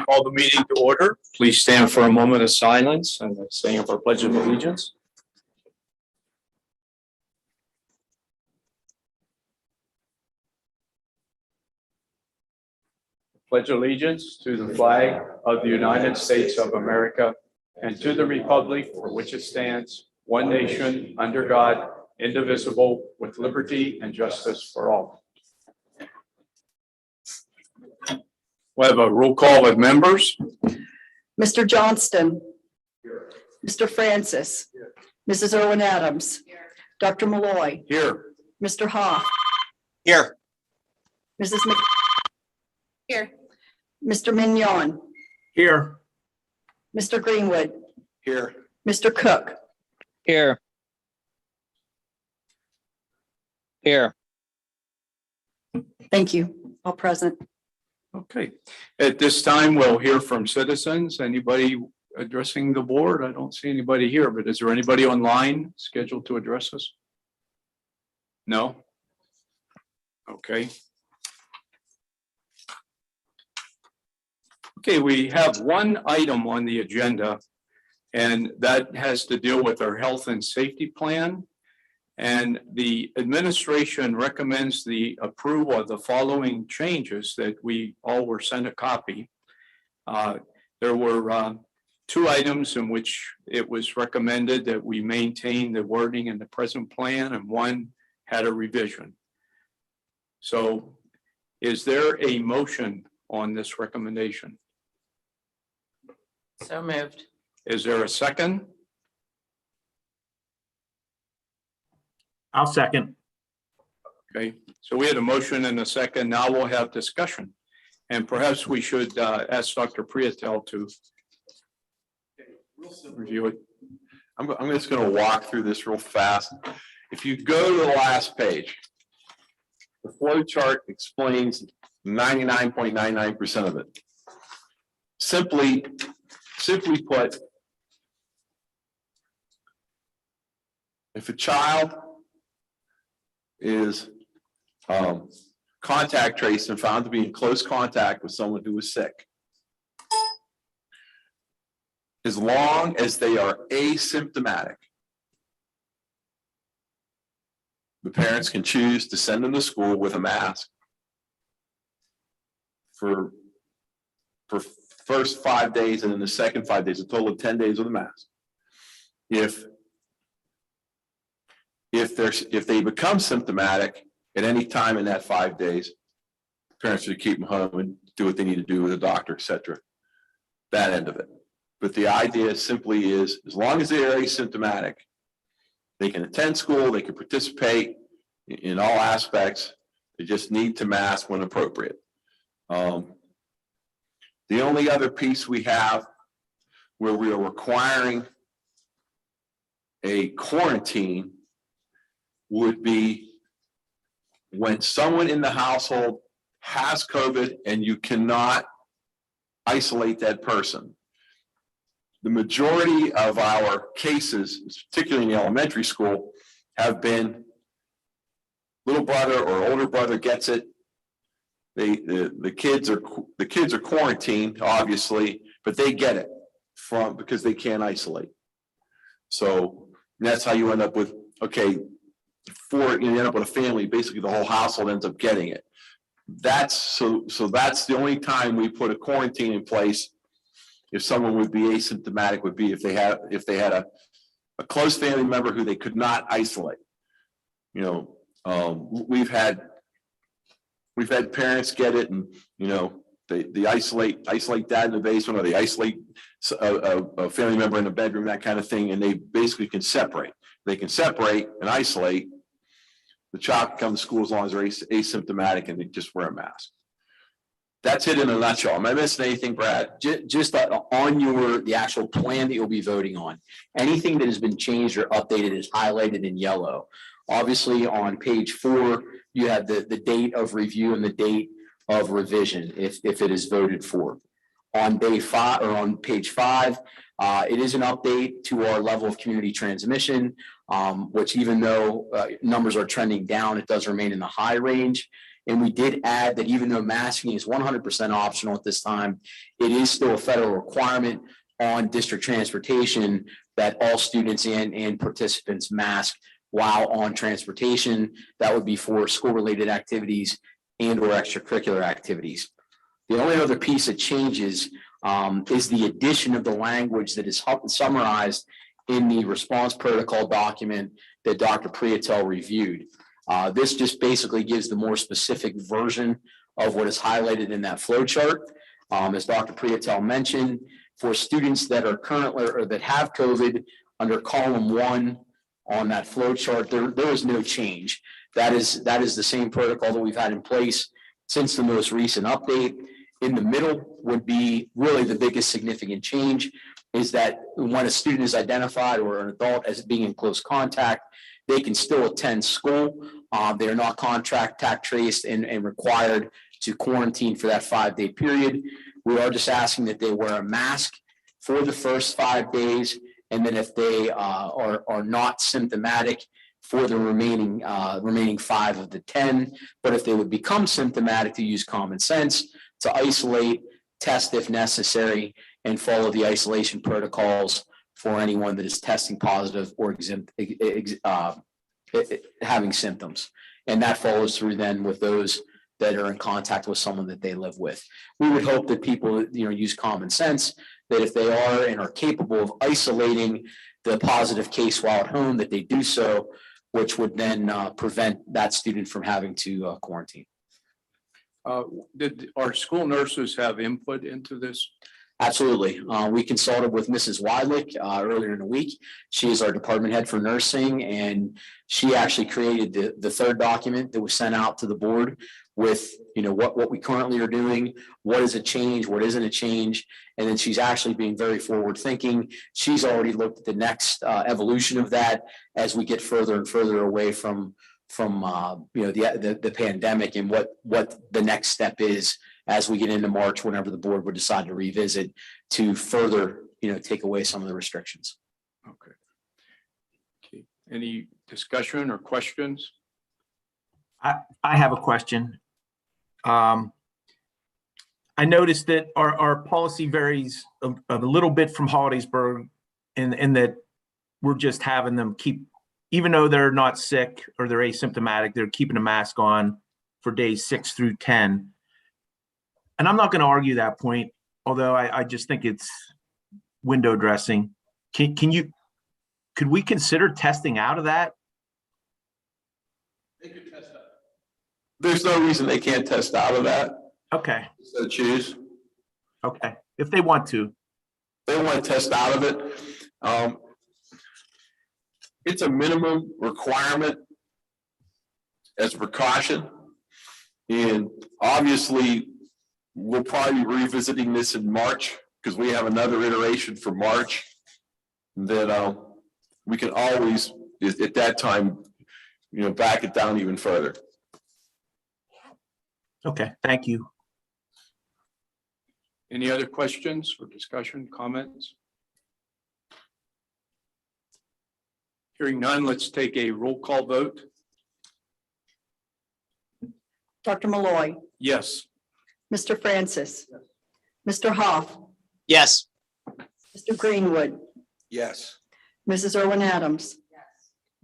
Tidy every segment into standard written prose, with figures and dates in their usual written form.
Call the meeting to order. Please stand for a moment of silence and the saying of our Pledge of Allegiance. Pledge allegiance to the flag of the United States of America and to the republic for which it stands, one nation, under God, indivisible, with liberty and justice for all. We have a roll call with members. Mr. Johnston. Mr. Francis. Mrs. Irwin Adams. Dr. Malloy. Here. Mr. Hoff. Here. Mrs. Mc. Here. Mr. Mignon. Here. Mr. Greenwood. Here. Mr. Cook. Here. Here. Thank you. All present. Okay. At this time, we'll hear from citizens. Anybody addressing the board? I don't see anybody here, but is there anybody online scheduled to address us? No? Okay. Okay, we have one item on the agenda, and that has to deal with our health and safety plan. And the administration recommends the approval of the following changes that we all were sent a copy. There were two items in which it was recommended that we maintain the wording in the present plan, and one had a revision. So is there a motion on this recommendation? So moved. Is there a second? I'll second. Okay, so we had a motion and a second. Now we'll have discussion. And perhaps we should ask Dr. Priatel to review it. I'm just going to walk through this real fast. If you go to the last page, the flow chart explains 99.99% of it. Simply put, if a child is contact traced and found to be in close contact with someone who was sick, as long as they are asymptomatic, the parents can choose to send them to school with a mask for first 5 days, and then the second 5 days, a total of 10 days with a mask. If they become symptomatic at any time in that 5 days, parents should keep them home and do what they need to do with a doctor, etc. That end of it. But the idea simply is, as long as they are asymptomatic, they can attend school, they can participate in all aspects. They just need to mask when appropriate. The only other piece we have where we are requiring a quarantine would be when someone in the household has COVID and you cannot isolate that person. The majority of our cases, particularly in the elementary school, have been little brother or older brother gets it. The kids are quarantined, obviously, but they get it because they can't isolate. So that's how you end up with, okay, you end up with a family, basically the whole household ends up getting it. That's that's the only time we put a quarantine in place. If someone would be asymptomatic, would be if they had a close family member who they could not isolate. You know, we've had parents get it, and you know they isolate dad in the basement, or they isolate a family member in the bedroom, that kind of thing, and they basically can separate. They can separate and isolate. The child can come to school as long as they're asymptomatic and they just wear a mask. That's it in a nutshell. Am I missing anything, Brad? Just on the actual plan that you'll be voting on, anything that has been changed or updated is highlighted in yellow. Obviously, on page 4, you have the date of review and the date of revision if it is voted for. On day 5 or on page 5, it is an update to our level of community transmission, which even though numbers are trending down, it does remain in the high range. And we did add that even though masking is 100% optional at this time, it is still a federal requirement on district transportation that all students and participants mask while on transportation. That would be for school-related activities and or extracurricular activities. The only other piece that changes is the addition of the language that is summarized in the response protocol document that Dr. Priatel reviewed. This just basically gives the more specific version of what is highlighted in that flow chart. As Dr. Priatel mentioned, for students that are currently or that have COVID, under column 1 on that flow chart, there is no change. That is the same protocol that we've had in place since the most recent update. In the middle would be really the biggest significant change, is that when a student is identified or an adult as being in close contact, they can still attend school. They are not contact traced and required to quarantine for that 5-day period. We are just asking that they wear a mask for the first 5 days, and then if they are not symptomatic for the remaining 5 of the 10, but if they would become symptomatic, to use common sense, to isolate, test if necessary, and follow the isolation protocols for anyone that is testing positive or having symptoms. And that follows through then with those that are in contact with someone that they live with. We would hope that people, use common sense, that if they are and are capable of isolating the positive case while at home, that they do so, which would then prevent that student from having to quarantine. Did our school nurses have input into this? Absolutely. We consulted with Mrs. Weidlich earlier in the week. She is our department head for nursing, and she actually created the third document that was sent out to the board with, what we currently are doing, what is a change, what isn't a change. And then she's actually being very forward thinking. She's already looked at the next evolution of that as we get further and further away from the pandemic, and what the next step is as we get into March, whenever the board would decide to revisit to further, take away some of the restrictions. Okay. Any discussion or questions? I have a question. I noticed that our policy varies a little bit from Hollidaysburg in that we're just having them keep, even though they're not sick or they're asymptomatic, they're keeping a mask on for days 6 through 10. And I'm not going to argue that point, although I just think it's window dressing. Could we consider testing out of that? They could test out. There's no reason they can't test out of that. Okay. So choose. Okay. If they want to. They want to test out of it. It's a minimum requirement as a precaution. And obviously, we'll probably be revisiting this in March because we have another iteration for March that we can always, at that time, back it down even further. Okay. Thank you. Any other questions or discussion, comments? Hearing none, let's take a roll call vote. Dr. Malloy, Yes. Mr. Francis, Mr. Hoff, Yes. Mr. Greenwood, Yes. Mrs. Irwin Adams,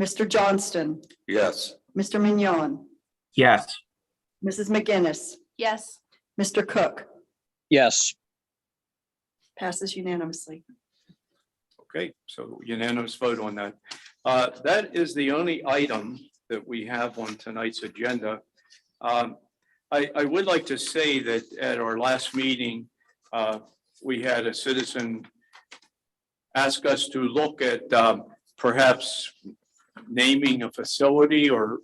Mr. Johnston, Yes. Mr. Mignon, Yes. Mrs. McGinnis, Yes. Mr. Cook. Yes. Passes unanimously. Okay, so unanimous vote on that. That is the only item that we have on tonight's agenda. I would like to say that at our last meeting, we had a citizen ask us to look at perhaps naming a facility or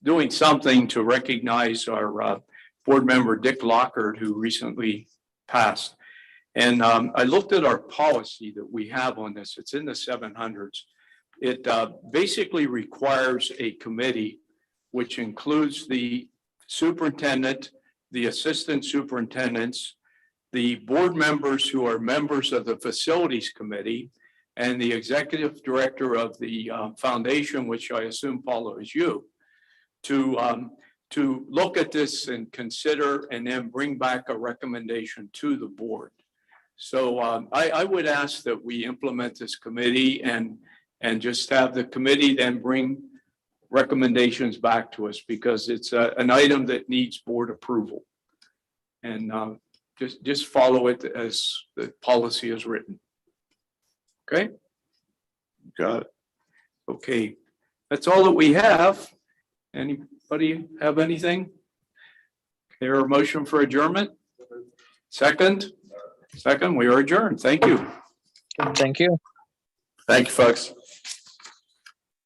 doing something to recognize our board member, Dick Lockhart, who recently passed. And I looked at our policy that we have on this. It's in the 700s. It basically requires a committee, which includes the superintendent, the assistant superintendents, the board members who are members of the facilities committee, and the executive director of the foundation, which I assume follows you, to to look at this and consider and then bring back a recommendation to the board. So I would ask that we implement this committee and just have the committee then bring recommendations back to us, because it's an item that needs board approval. And just follow it as the policy is written. Okay? Got it. Okay, that's all that we have. Anybody have anything? There a motion for adjournment? Second, we are adjourned. Thank you. Thank you. Thank you, folks.